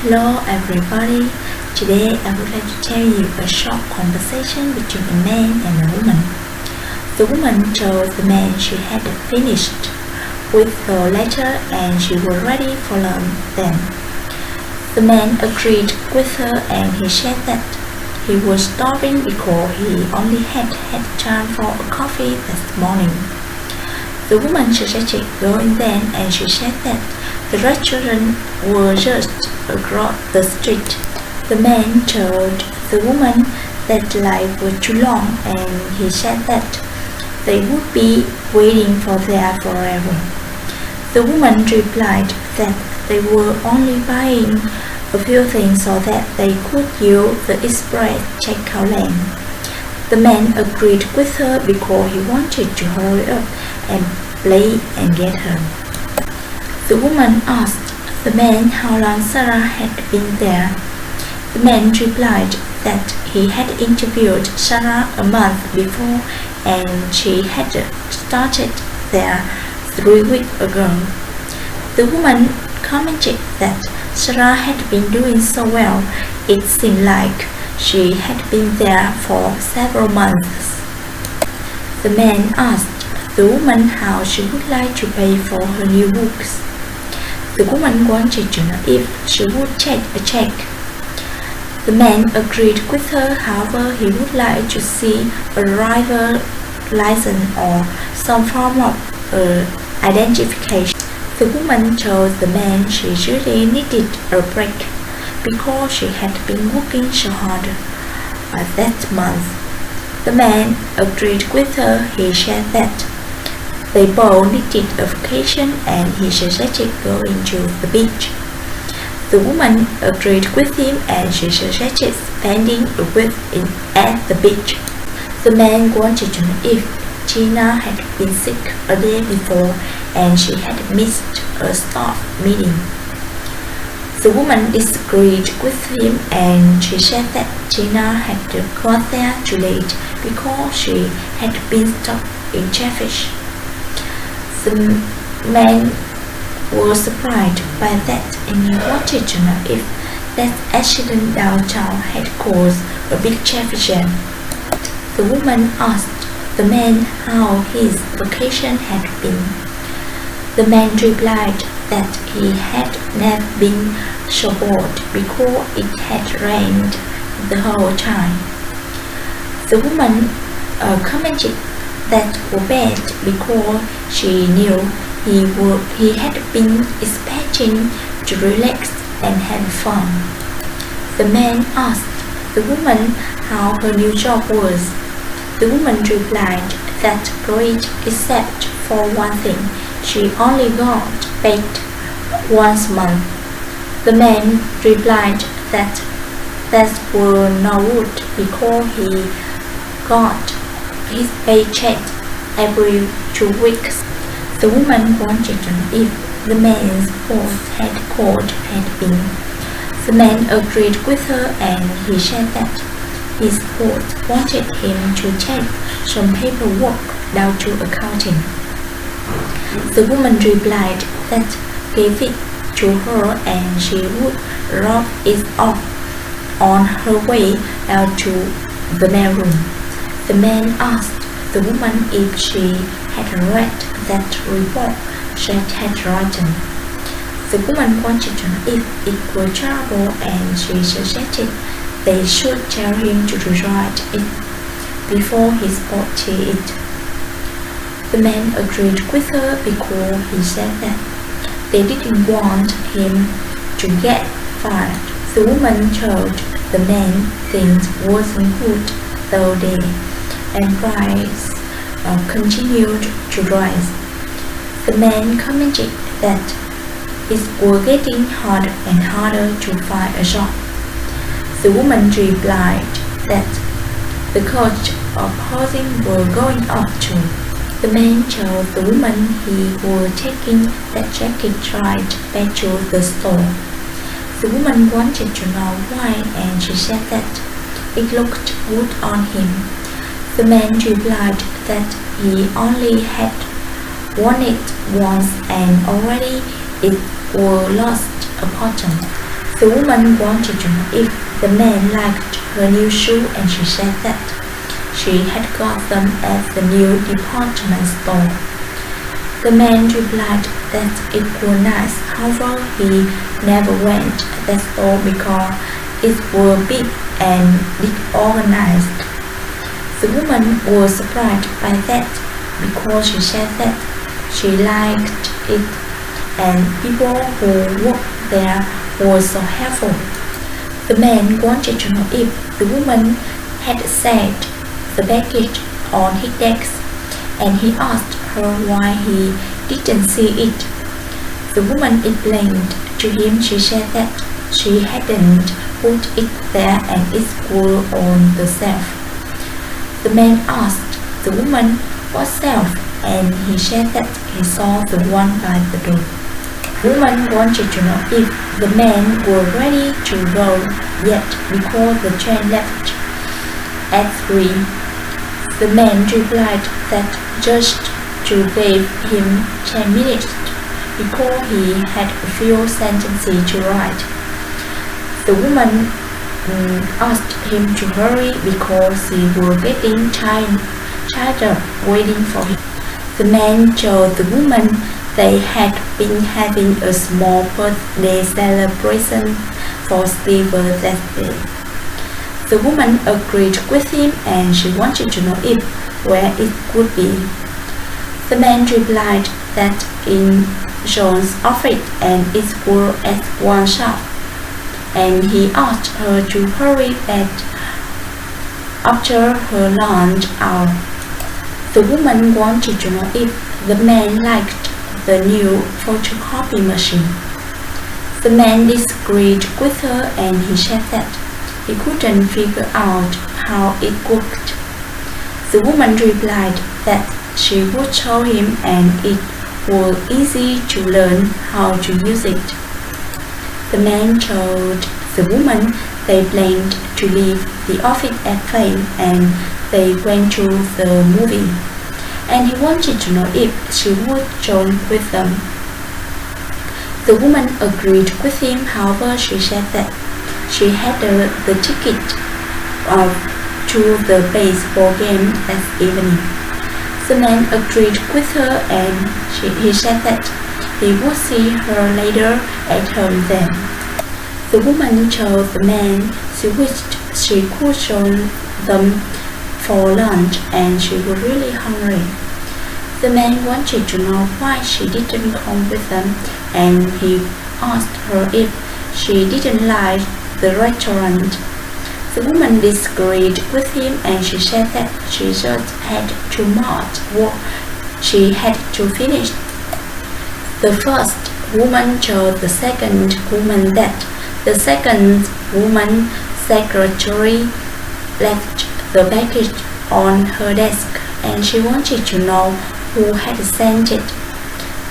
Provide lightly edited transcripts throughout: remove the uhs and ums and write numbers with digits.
Hello everybody, today I would like to tell you a short conversation between a man and a woman. The woman told the man she had finished with her letter and she was ready for them. The man agreed with her and he said that he was starving because he only had time for a coffee this morning. The woman suggested going then and she said that the restaurant was just across the street. The man told the woman that the line was too long and he said that they would be waiting for there forever. The woman replied that they were only buying a few things so that they could use the express checkout lane. The man agreed with her because he wanted to hurry up and play and get her. The woman asked the man how long Sarah had been there. The man replied that he had interviewed Sarah a month before and she had started there 3 weeks ago. The woman commented that Sarah had been doing so well, it seemed like she had been there for several months. The man asked the woman how she would like to pay for her new books. The woman wanted to know if she would take a check. The man agreed with her, however he would like to see a driver license or some form of identification. The woman told the man she really needed a break because she had been working so hard that month. The man agreed with her. He said that they both needed a vacation and he suggested going to the beach. The woman agreed with him and she suggested spending a week at the beach. The man wanted to know if Gina had been sick a day before and she had missed a staff meeting. The woman disagreed with him and she said that Gina had got there too late because she had been stuck in traffic. The man was surprised by that and he wanted to know if that accident downtown had caused a big traffic jam. The woman asked the man how his vacation had been. The man replied that he had never been so bored because it had rained the whole time. The woman commented that was bad because she knew he had been expecting to relax and have fun. The man asked the woman how her new job was. The woman replied that great, except for one thing, she only got paid once a month. The man replied that were no good because he got his paycheck every 2 weeks. The woman wanted to know if the man's boss had called had been. The man agreed with her and he said that his boss wanted him to take some paperwork down to accounting. The woman replied that gave it to her and she would drop it off on her way down to the mailroom. The man asked the woman if she had read that report she had written. The woman wanted to know if it were terrible and she suggested they should tell him to rewrite it before his boss see it. The man agreed with her because he said that they didn't want him to get fired. The woman told the man things wasn't good though day and price continued to rise. The man commented that it was getting harder and harder to find a job. The woman replied that the cost of housing were going up too. The man told the woman he was taking that jacket right back to the store. The woman wanted to know why and she said that it looked good on him. The man replied that he only had worn it once and already it was lost a button. The woman wanted to know if the man liked her new shoe, and she said that she had got them at the new department store. The man replied that it was nice, however he never went to that store because it was big and disorganized. The woman was surprised by that because she said that she liked it and people who worked there were so helpful. The man wanted to know if the woman had set the package on his desk, and he asked her why he didn't see it. The woman explained to him. She said that she hadn't put it there and it was on the shelf. The man asked the woman what shelf, and he said that he saw the one by the door. The woman wanted to know if the man were ready to go yet because the train left at 3. The man replied that just to give him 10 minutes because he had a few sentences to write. The woman asked him to hurry because he was getting tired of waiting for him. The man told the woman they had been having a small birthday celebration for Stephen that day. The woman agreed with him, and she wanted to know if where it could be. The man replied that in John's office, and it was at one shop, and he asked her to hurry back after her lunch hour. The woman wanted to know if the man liked the new photocopy machine. The man disagreed with her, and he said that he couldn't figure out how it worked. The woman replied that she would show him, and it was easy to learn how to use it. The man told the woman they planned to leave the office at 5, and they went to the movie, and he wanted to know if she would join with them. The woman agreed with him, however she said that she had the ticket to the baseball game that evening. The man agreed with her, and he said that he would see her later at home then. The woman told the man she wished she could join them for lunch, and she was really hungry. The man wanted to know why she didn't come with them, and he asked her if she didn't like the restaurant. The woman disagreed with him, and she said that she just had too much work she had to finish. The first woman told the second woman that the second woman's secretary left the package on her desk, and she wanted to know who had sent it.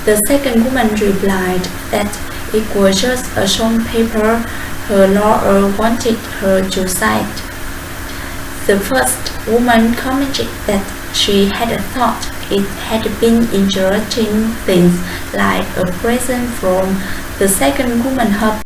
The second woman replied that it was just a short paper her lawyer wanted her to sign. The first woman commented that she had thought it had been interesting things like a present from the second woman. Her